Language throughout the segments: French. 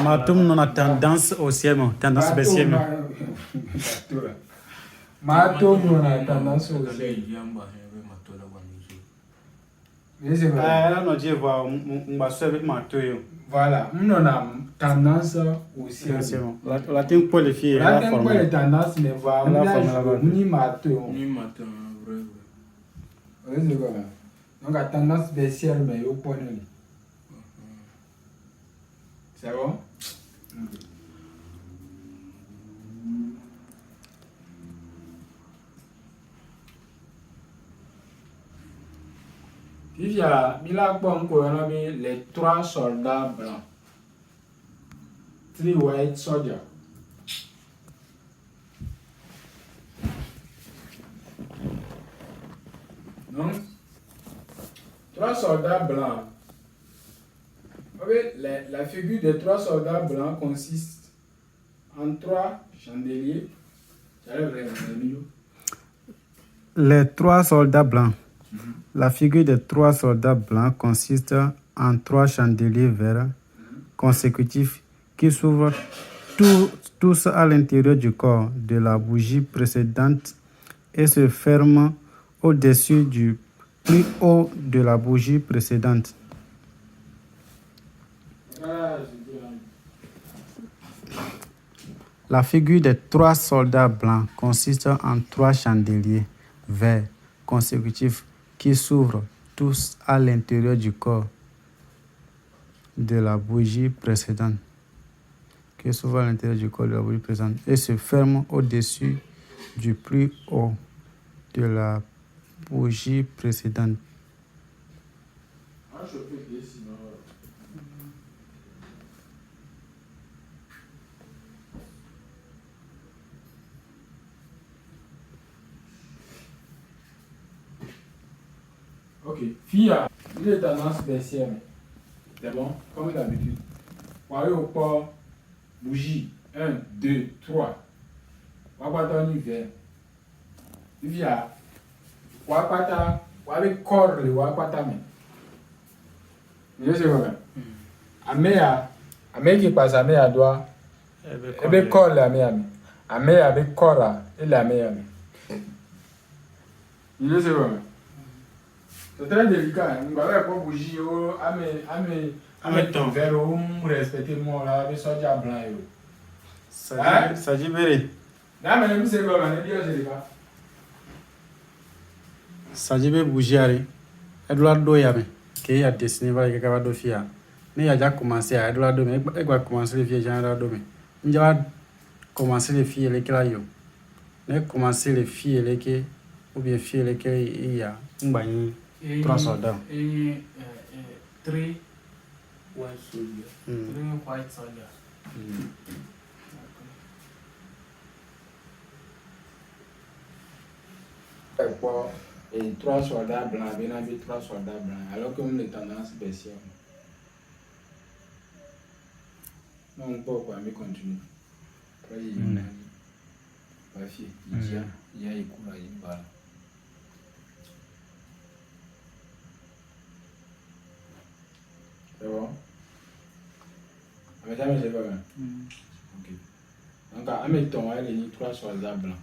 Matum non a tendance haussière, tendance baissière. Matum non a tendance haussière. Voilà, on a tendance haussière. La team qualifiée. La team qualifiée tendance mais voilà, ni matou. Donc la tendance baissière mais au point de vue. C'est bon? Il y a les 3 soldats blancs. 3 white soldiers. Donc, 3 soldats blancs. La figure des 3 soldats blancs consiste en 3 chandeliers. Les 3 soldats blancs. La figure des 3 soldats blancs consiste en 3 chandeliers verts consécutifs qui s'ouvrent tous à l'intérieur du corps de la bougie précédente et se ferment au-dessus du plus haut de la bougie précédente. La figure des 3 soldats blancs consiste en 3 chandeliers verts consécutifs qui s'ouvrent tous à l'intérieur du corps de la bougie précédente, et se ferment au-dessus du plus haut de la bougie précédente. Ok, fille, il est tendance baissière. C'est bon, comme d'habitude. Voyez au port, bougie, 1, 2, 3. On va pas hiver. Il y a, on va pas corps, on va pas ta main. Je sais pas. Amé qui passe, amé à doigt. Ebe corps, la amé. Amé avec corps, et la amé. Je sais pas. C'est très délicat. On va pas bouger. Amé ton verre, on respecte moi là, avec soja blanc. Ça dit béré. Non, mais je sais pas, je sais pas. Ça dit bouger. Elle doit doyer. Qui a dessiné, va y avoir deux filles. Mais il a déjà commencé à doit dormir. Elle va commencer les filles, j'en ai dormi. Il va commencer les filles, les clayos. Elle commencer les filles, les qui, ou bien filles, les qui, il y a un bagné. 3 soldats. Et 3 white soldiers. 3 white soldiers. Et 3 soldats blancs, bien avait 3 soldats blancs, alors qu'on a tendance baissière. Non, pourquoi, mais continue. Après, il y a une fille, il y a une cour à une balle. C'est bon? Mais jamais c'est pas bien. Ok. Donc, à mes temps, il y a 3 soldats blancs.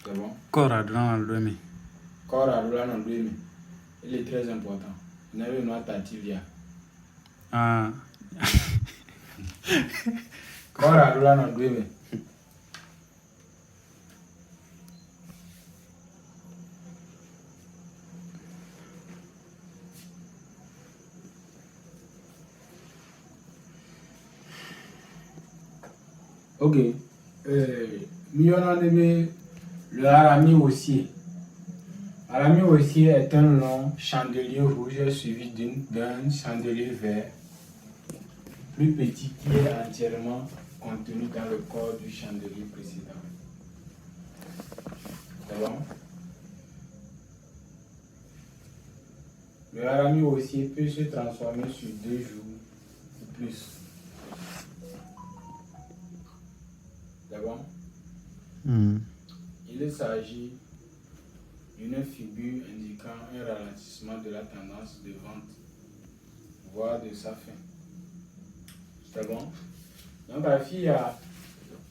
C'est bon? Corps à droit dans le Corps à droit dans le il est très important. Il y a une autre tibia. Ah. Corps à droit dans le Ok. Le harami aussi. Harami aussi est un long chandelier rouge suivi d'un chandelier vert plus petit qui est entièrement contenu dans le corps du chandelier précédent. C'est bon? Le harami aussi peut se transformer sur 2 jours ou plus. C'est bon? Il s'agit d'une figure indiquant un ralentissement de la tendance de vente, voire de sa fin. C'est bon? Donc, la fille a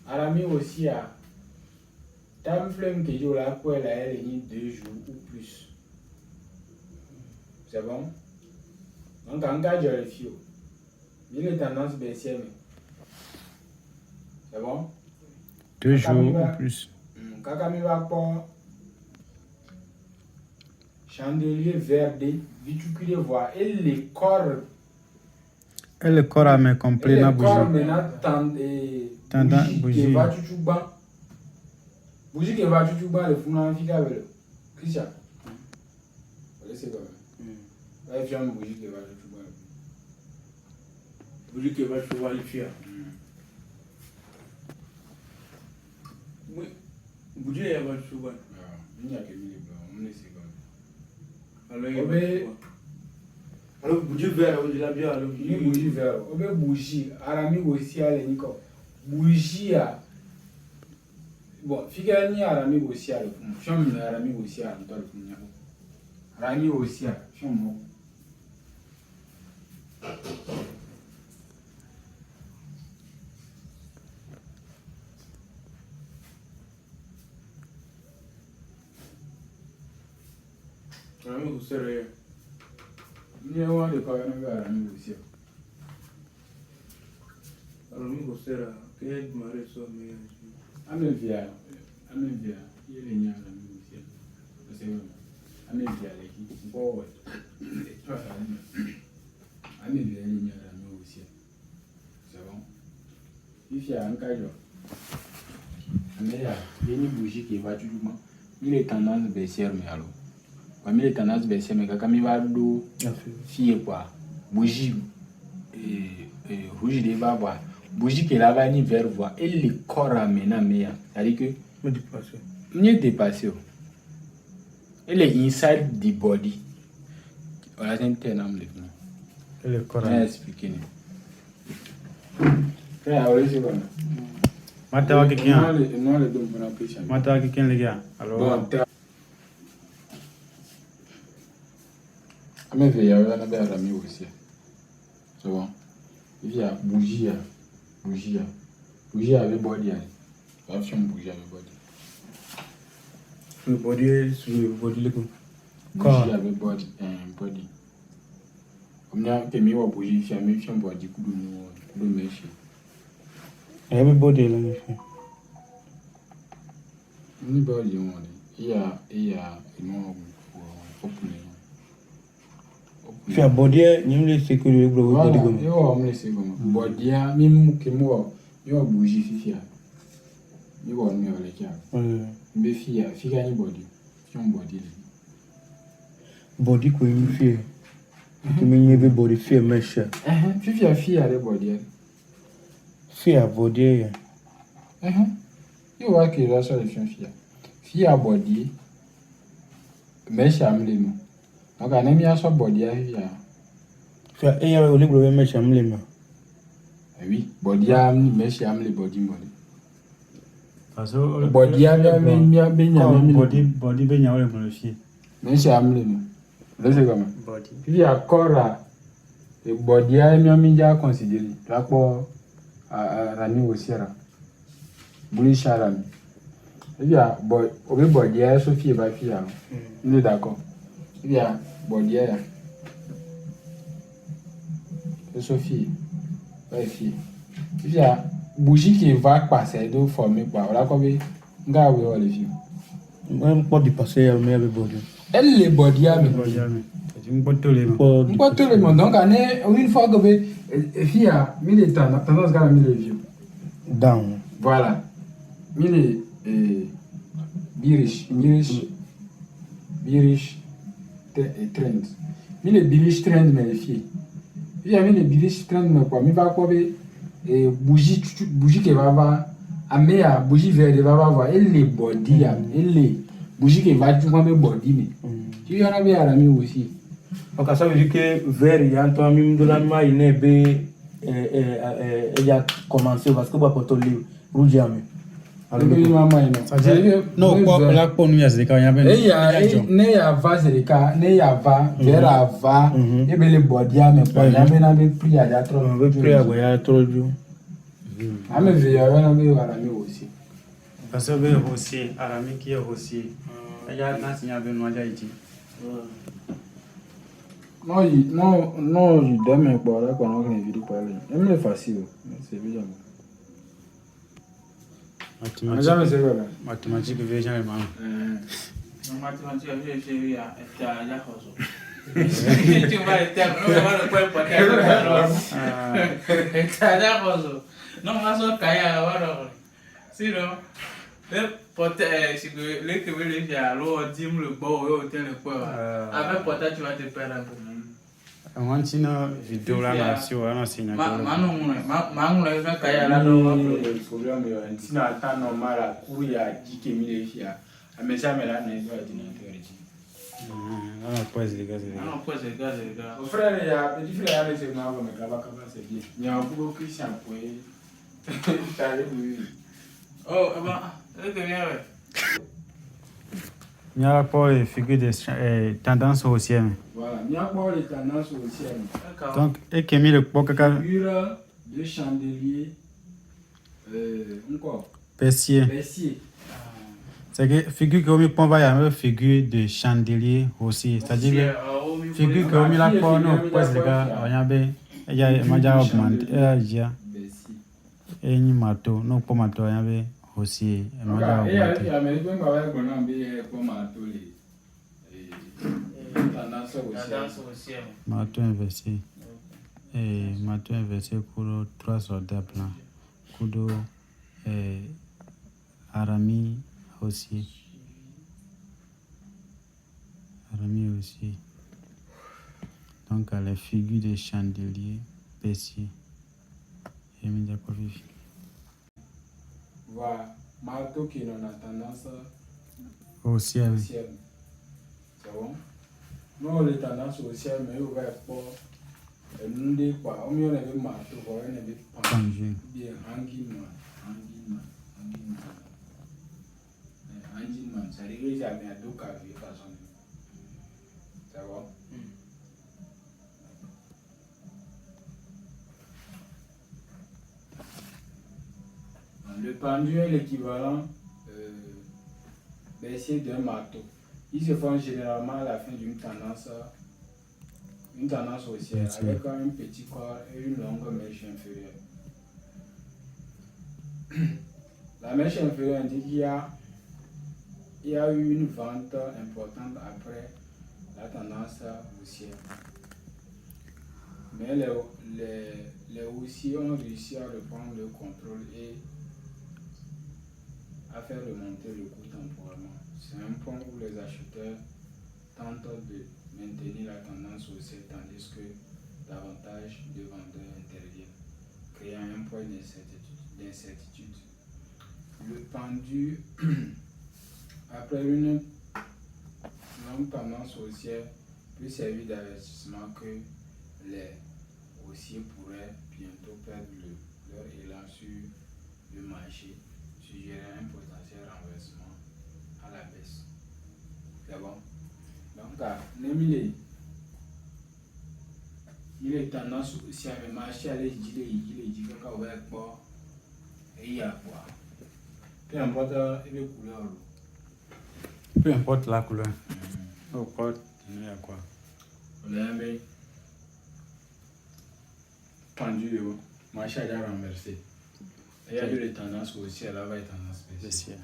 Arami aussi a Tam flemme que je la quoi elle a 2 jours ou plus. C'est bon? Donc, en cas de fille, il est tendance baissière. C'est bon? 2 jours ou plus. Kakami va pas chandelier verdé, vituculé voir et les corps. Et le corps à main complet na bougie. Tendant bougie. Bougie qui va chuchuba le funa fika avec Christian. Laissez comme. Là il y a une bougie qui va chuchuba. Bougie qui va chuchuba le fia. Oui. Bougie elle va chuchuba. Il n'y a que 1000 blancs, on laisse comme. Alors bougie vert on dit la bien alors bougie vert. Obe bougie arami aussi à l'enico. Bougie a bon, fika ni arami aussi à l'efum. Chom ni arami aussi à l'efum. Arami aussi à chom. Arami vous serez. Ni wa de ko na arami aussi. Arami vous serez. Quel mari so mais. Amevia, il est né à la musique. C'est vrai. Amevia, les bon, Amevia, il est né à la musique. C'est bon. Il y a un cas de. Mais il y a une bougie qui va toujours. Il est tendance baissière, mais alors. Comme il est tendance baissière, mais quand il va d'eau, fille quoi. Bougie, rouge de baba. Bougie qui l'a ni vers voir et le corps amena meilleur. C'est-à-dire que mieux dépassé. Et le inside the body. On a un terme de nom. Et le corps. Je vais expliquer. Frère, oui, c'est bon. Mata quelqu'un. Non, le don pour la pêche. Mata quelqu'un les gars. Alors. Mais il y a un peu d'ami aussi. C'est bon. Il y a bougie. Bougie avec body. Option bougie avec body. Le body sur le body le Bougie avec body. Body. Comme il y a que mi wa bougie, il y a mi fiam body kudu meshi. Every body là il fait. Ni body on il y a non open. Fait body ni le sécurité pour body comme. Yo on le sait comme. Body a mi mu ke mo yo bougie fifia. Ni wa mi ole kia. Be fia ni body. Fiam body. Body ko mi fait. Que mi be body fait mesh. Fifia le body. Fait body. Yo wa ke la so le fia. Fia body. Mesh amle no. Donc, on a mis à son body à vivre. Fait et au libre de mesh amle ma. Oui, body à mesh amle body body. Parce que body à body benya ole pour le fier. Mesh amle no. Laissez comme Body. Puis à corps et body à mi a considéré. Là pour rami aussi là. Bouli charami. Et bien body à Sophie va fier. Il est d'accord. Il y a body à Sophie. Ouais, fille. Il y a bougie qui va passer de former quoi. Voilà comme nga we all filles. Même pas de passer à mes body. Elle les body à mais une pas tous les pas tout le monde. Donc une fois que fille a mis les tendance à mis les vieux. Down. Voilà. Mis les birish trend. Mi le birish trend mais les filles. Il y a mis les birish trend mais quoi, mi va quoi et bougie qui va voir à bougie verte va voir et les body et les bougie qui va tout comme body mais. Tu y en a bien à la mi aussi. Donc ça veut dire que vert il y a un temps même de la main il n'est pas il a commencé parce que pas pour le rouge jamais. Non, quoi, là, pour nous, c'est quand il y avait ne ya va serika ne ya va vera va e be le bodia me kwa ya me na be priya ya trop on veut prier à trop du ame ve ya na be wala mi aussi parce que veut aussi arami qui est aussi il y a dans signa be no ja iti non il demain pour là qu'on a une vidéo pour aller même le facile c'est bien mathématique veut jamais mal mathématique je ya ya hoso tu vas le terme no va le puedo poner ya hoso no más o kaya waro si no le pote si le que veut le faire alors dim le bon au hôtel le quoi avec pote tu vas te perdre un peu on tient vidéo là sur on enseigne mangu la kaya la do le problème est sinon attend normal à courir qui mi le faire mais ça me la n'est pas ordinateur on pose les gars non pues les gars au frère il y a petit frère allez c'est moi mais là-bas c'est bien il y a beaucoup Christian pour ça oui oh bah c'est bien ouais il y a pas les figures de tendance haussière voilà il y a pas les tendances haussières donc et qui mis le caca figure de chandelier encore Persier. C'est que figure que on va y avoir figure de chandelier aussi, c'est-à-dire figure que on la porte non parce que on y a ben il y a maja augmente et ni mato non pas mato on y avait aussi maja augmente. Et américain va avoir bon ambi pour mato les tendance aussi Mato inversé et mato inversé pour 3 soldats blancs kudo arami aussi. Donc, les figures de chandelier, Persier. Et mis d'accord vif. Voilà, marteau qui n'a tendance au ciel. C'est bon? Non, les tendances au ciel, mais on va pas. Nous dit quoi? On y a des marteaux, on y a des pendules. Bien, angine, ça arrive jamais à deux cas de façon. Ça va? Le pendule est l'équivalent baissier d'un marteau. Ils se font généralement à la fin d'une tendance haussière avec un petit corps et une longue mèche inférieure. La mèche inférieure indique qu'il y a eu une vente importante après la tendance haussière. Mais les haussiers ont réussi à reprendre le contrôle et à faire remonter le cours temporairement. C'est un point où les acheteurs tentent de maintenir la tendance haussière tandis que davantage de vendeurs interviennent, créant un point d'incertitude. Le pendu, après une longue tendance haussière, peut servir d'avertissement que les haussiers pourraient bientôt perdre leur élan sur le marché, suggérant un potentiel renversement à la baisse. C'est bon? Donc, il est tendance haussière, mais le marché allait dire qu'on va quoi et il y a quoi. Peu importe les couleurs. Peu importe la couleur. Peu importe, il y a quoi. On a un pendu, marché a renversé. Il y a eu les tendances haussières, là, il va y avoir tendance baissière.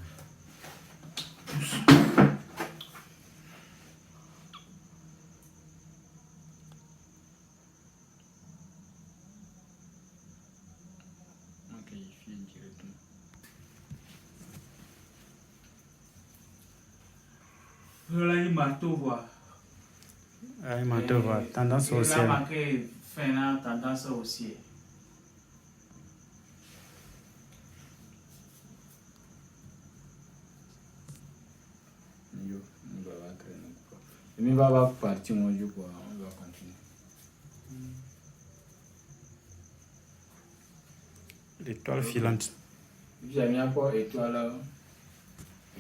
Ok, il finit directement. Là, il m'a tout voir. Il m'a tout voir. Tendance haussière. Il a marqué fin tendance haussière. Mais on va partir, on va continuer. L'étoile filante. Et puis, j'ai mis encore étoile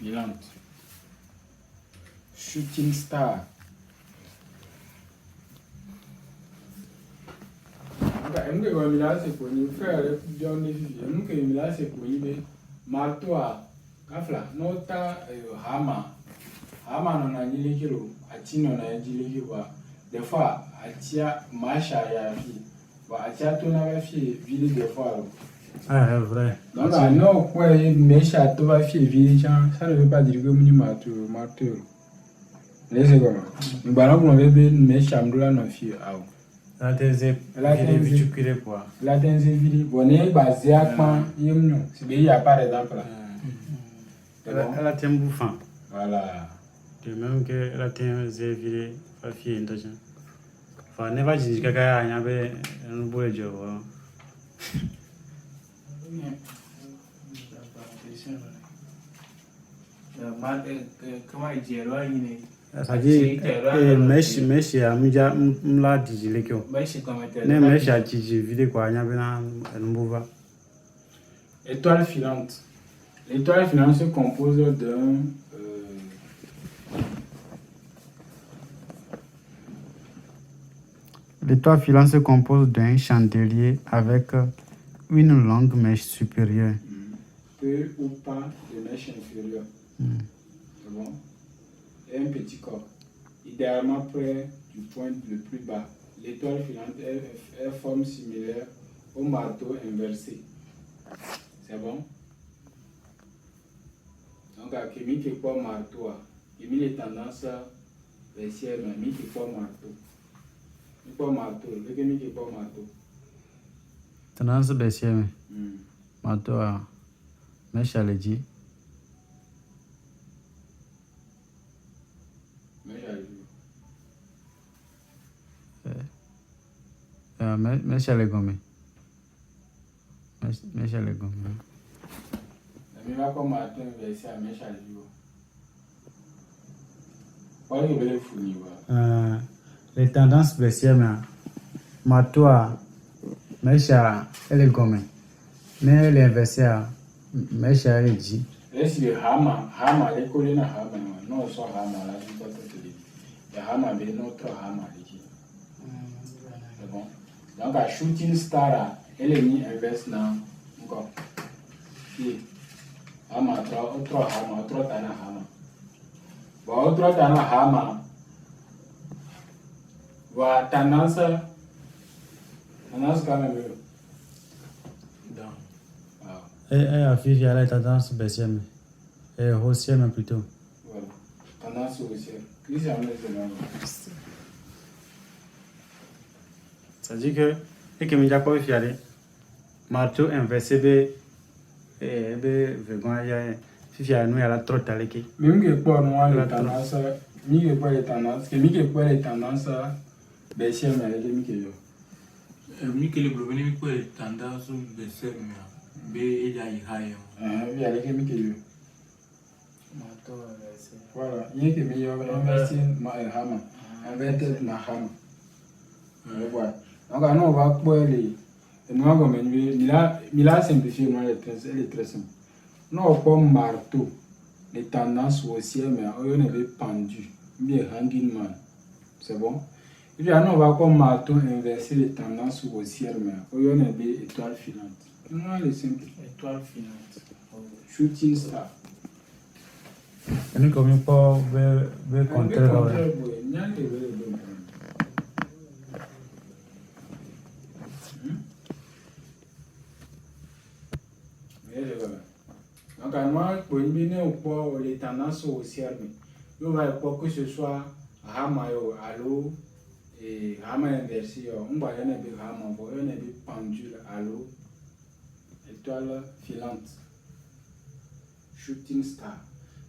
filante. Shooting star. Emke kwa mila se kwenye frère John Nefi. Emke mila se kwenye be marteau a kafla nota hama no na nyile kilo atino na nyile kilo des fois atia macha ya fi ba atia to na ba fi vile des fois. Ah, c'est vrai. Donc non quoi mecha to ba fi vile ça ne veut pas dire que muni marteau. Laissez comment. Nous allons vous enlever mecha mdola no fi au. Là, t'es vite quoi. Là, t'es vite. Bon, est basé à quoi? C'est bien, il y a par exemple là. Là, t'es un bouffant. Voilà. De même que là, t'es un zéviré, pas fier, intention. Enfin, ne va dire que il y avait un beau job. Comment il dit, alors, il est. C'est-à-dire, mesh ya mla digile kyo. Ne mesh ya tiji vide kwa nyabe na mbuva. Étoile filante. L'étoile filante se compose d'un L'étoile filante se compose d'un chandelier avec une longue mèche supérieure. Peu ou pas de mèche inférieure. C'est bon? Et un petit corps, idéalement près du point le plus bas. L'étoile filante est forme similaire au marteau inversé. C'est bon? Donc, à Kémy qui est quoi marteau? Kémy les tendances baissières, mais Kémy qui est quoi marteau? Quoi marteau? Le Kémy qui est quoi marteau? Tendance baissière, marteau à mèche à l'édit. Mèche à l'égomme. Mèche à l'égomme. Mais va comme marteau inversé à mèche à l'égomme. Pas de belle fournie. Les tendances baissières, marteau à mèche à l'égomme. Mais l'inversé à mèche à l'édit. Est-ce que Hama, les collègues Hama, non, soit Hama, là, je ne sais pas. Et Hama, mais notre Hama, c'est bon. Donc, à shooting star, elle est mise inverse dans encore. Hama, autre Hama, autre Tana Hama. Bon, autre Tana Hama. Voilà, tendance quand même. Elle affiche la tendance baissière, et haussière mais plutôt. Voilà, tendance haussière. Qui c'est ça dit que, et que je peux faire marteau inversé, si j'ai nous, il y a la trop talée. Même que pour moi, les tendances, mi que pour les tendances baissières, mais elle est mi que yo. Mi que le problème est que les tendances baissières, mais il y a high. Il y a les mi que yo. Voilà, il y a que mi yo investir ma hama, investir na hama. Voilà. Donc on va pour les nous avons mila simplifié moi elle est très simple. Nous avons marteau les tendances haussières mais on avait pendu bien hanging man. C'est bon? Et puis on va comme marteau inverser les tendances haussières mais on avait étoile filante. Nous allons simple Étoile filante. shooting star. Nous comme pas ver contraire. Donc, moi, pour une les tendances haussières, nous allons que ce soit Hama, Allo, et Hama inversé, on va y avoir Hama, on va y avoir pendule, Allo, étoile filante, shooting star.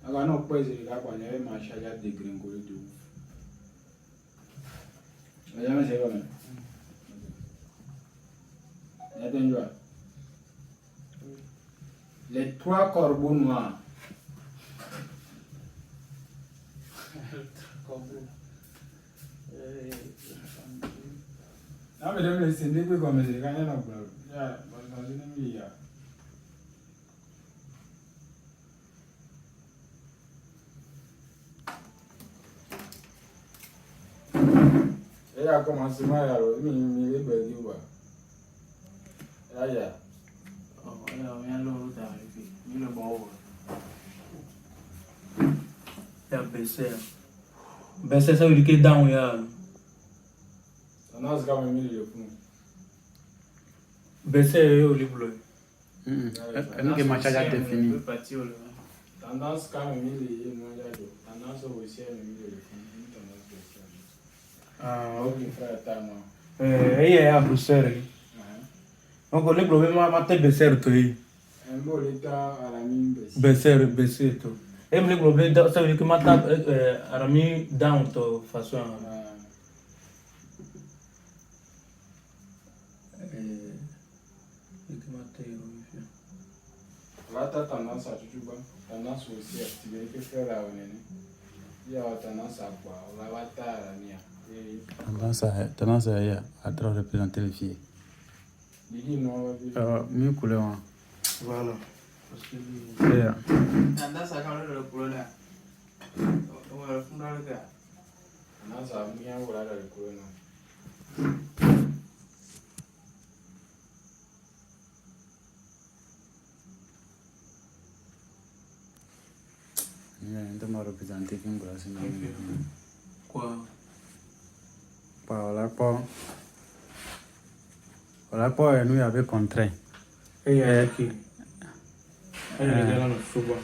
Donc, on peut dire qu'on a un marché à dégringoler de ouf. Jamais c'est comme ça. Les trois corbeaux noirs. Non, mais je me suis dit que comme je gagne la blog. a commencé à me dire, Aya. Oh, on a l'eau d'arriver. Il est bon. Ya BCR. BCR ça veut dire que down ya. On a ce qu'on a mis le fond. BCR au libre. Que ma charge a été finie. Tendance quand même il est tendance aussi à me le fond. Ah, Ok, frère, t'as moi. il y a BCR. Donc le problème ma te BCR to yi. Un beau l'état à la mine BCR to. Et le problème ça veut dire que ma ta arami down to façon là, t'as tendance à tout bas. Tendance aussi à activer que faire la onenne. Il y a tendance à boire. On va battre à la mienne. Tendance à trop représenter les filles. Didi, non, Mieux couleur. voilà. Yeah. Tendance à quand le couleur là. On va le fond dans le gars. Tendance à bien voir le couleur. On m'a représenté qu'une glace. Quoi? Voilà quoi, nous avait contraint. Et qui? Elle est dans le souvent.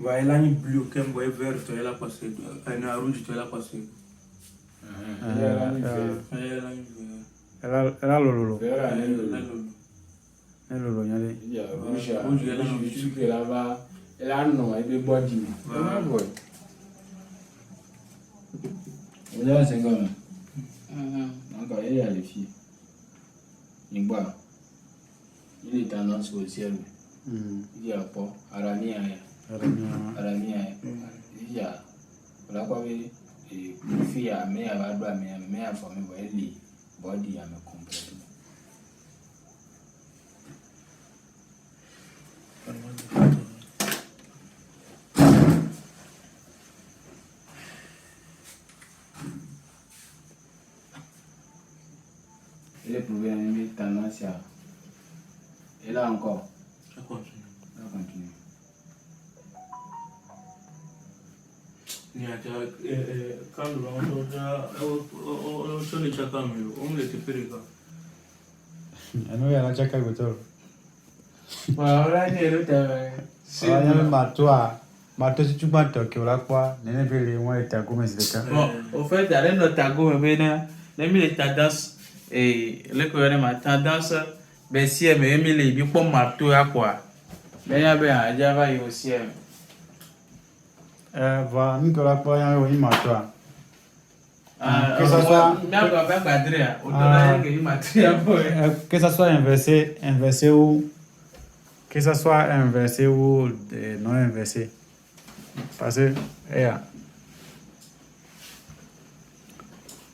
Va elle a une bleu qu'elle voit vert, tu es là passé. Elle a rouge, tu es là passé. Elle a une vert. Elle a lolo. Vers la Elle lolo, yale. il y a rouge, elle a là-bas. Elle a non, elle est body. Voilà, c'est comme. Encore, il y a les filles. Il boit. Il est tendance au ciel. Il y a pas. Aramia. Il y a. Voilà quoi, les filles à mais à la doigt, mais à former, les body à me complètement. Il est prouvé à une tendance à. Et là encore. Ça continue. Ça continue. Quand on se le chaka on le tepere ka. Elle a la jaca gotoro. Voilà, il est le Ah, Mato si tu m'as toqué là quoi, n'est pas les mois et ta gomme c'est le cas. bon, au fait, il y a notre tago, mais les tendances, et le courant ma tendance, ben si elle me met les bien pour marteau à quoi. Mais il y a bien, Java et aussi. Voilà, nous que la quoi, il y a toi. Que ça soit. Que ça soit inversé ou que ça soit inversé ou non inversé. Parce que,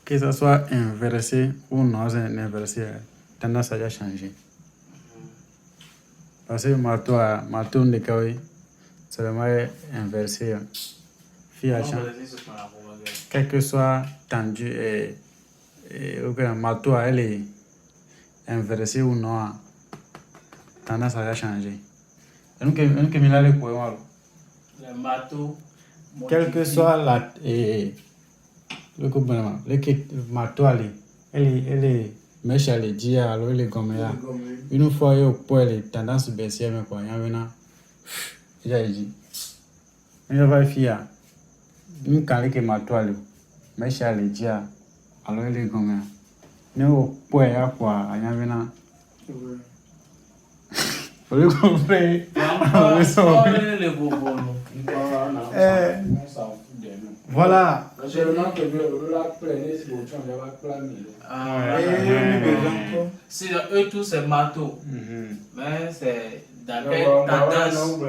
que ça soit inversé ou non inversé, tendance à changer. Parce que marteau de kawai, c'est vraiment inversé. Quel que soit tendu et marteau, elle est inversée ou non, tendance à changer. Et nous, Le marteau. quel que soit le marteau, elle est mèche à l'édit, alors elle est comme là. Une fois, il y a une tendance baissière, mais quoi, il y a un il y a dit. Il y a une fille, une calée qui est marteau, mèche à l'édit, alors elle est comme là. Nous, pour y avoir quoi, il y a un vous comprenez? Voilà. Si eux tous c'est marteau, mais c'est dans quelle tendance.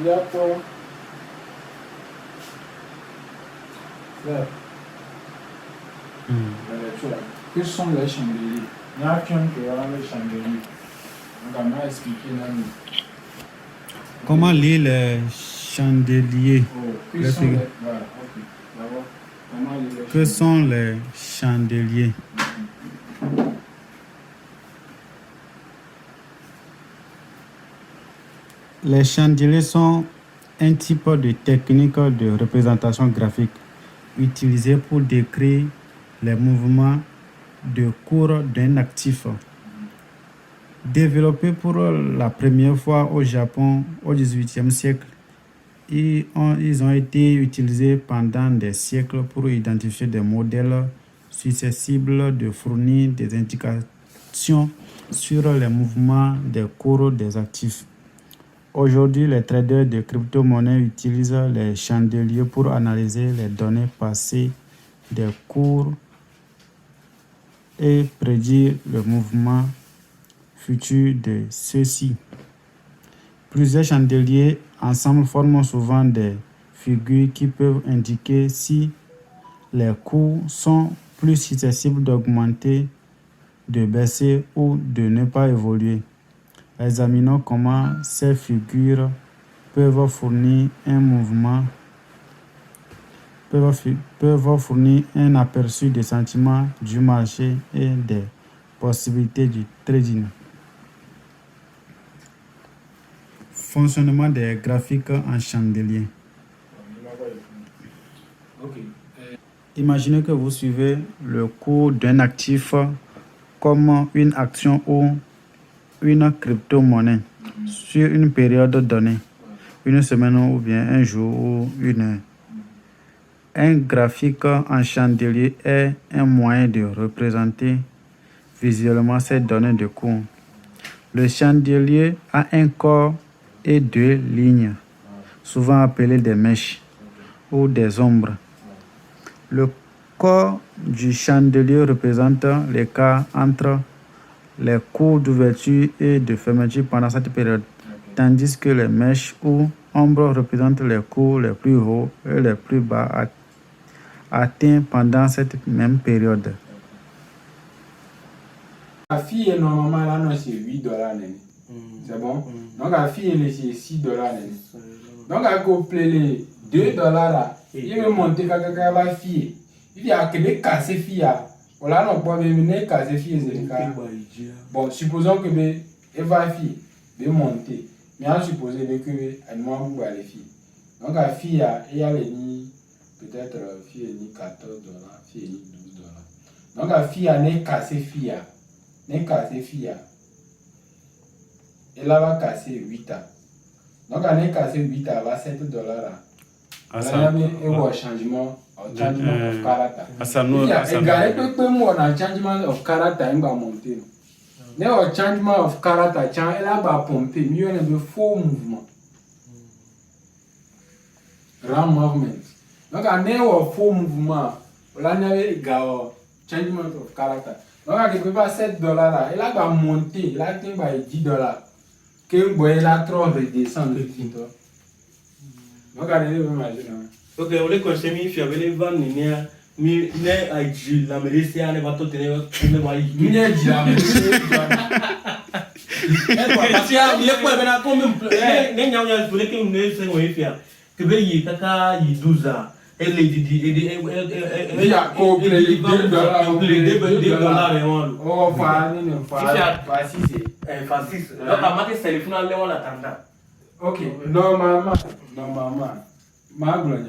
Il y a quoi? Frère. Quels sont les chandeliers? Il y a quelqu'un qui a les chandeliers. On va expliquer là. Comment lire les chandeliers? Quels sont les... Voilà, ok. D'abord, comment lire les chandeliers? Que sont les chandeliers? Les chandeliers sont un type de technique de représentation graphique utilisée pour décrire les mouvements de cours d'un actif. Développés pour la première fois au Japon au XVIIIe siècle, ils ont été utilisés pendant des siècles pour identifier des modèles susceptibles de fournir des indications sur les mouvements des cours des actifs. Aujourd'hui, les traders de crypto-monnaies utilisent les chandeliers pour analyser les données passées des cours et prédire le mouvement futur de ceux-ci. Plusieurs chandeliers ensemble forment souvent des figures qui peuvent indiquer si les cours sont plus susceptibles d'augmenter, de baisser ou de ne pas évoluer. Examinons comment ces figures peuvent fournir un aperçu des sentiments du marché et des possibilités du trading. Fonctionnement des graphiques en chandelier. Imaginez que vous suivez le cours d'un actif comme une action ou une crypto-monnaie sur une période donnée, une semaine ou bien un jour ou une heure. Un graphique en chandelier est un moyen de représenter visuellement ces données de cours. Le chandelier a un corps et deux lignes, souvent appelées des mèches ou des ombres. Le corps du chandelier représente l'écart entre les cours d'ouverture et de fermeture pendant cette période, tandis que les mèches ou ombres représentent les cours les plus hauts et les plus bas atteints pendant cette même période. La fille est normalement là, non, c'est $8. C'est bon? Donc la fille elle est c'est $6. Donc elle coupe les $2 là. Il veut monter quand la fille. Il y a que des casser fille. On a non pas venir casser fille. Bon, supposons que elle va fille, elle monter. Mais on suppose que elle m'a les filles. Donc la fille il y a les ni peut-être fille ni $14, fille ni $12. Donc la fille n'est cassé fille. N'est cassé fille. Elle va casser 8 ans. Donc, elle a cassé 8 ans, elle va $7. Elle a mis un changement of character. Un changement of character, elle va monter. Mais un changement of character, elle va pomper. Mieux, elle a faux mouvement. Ram movement. Donc, elle a un faux mouvement. Elle a un changement of character. Donc, elle va $7 là. Elle va monter. Elle va $10. Que boy la trop redescendre donc allez vous imaginer. Ok, on les conseille mi fiable les vannes mi ne aji la merece ane va to tenir le mai ni aji la merece parce que il est quoi ben comme ne nya pour que ne se moi fia que be yi kaka yi 12 ans et les il y a ko play $2 oh fa ni ne fa si c'est facile donc à mater téléphone à l'école attendant ok normalement ma gloire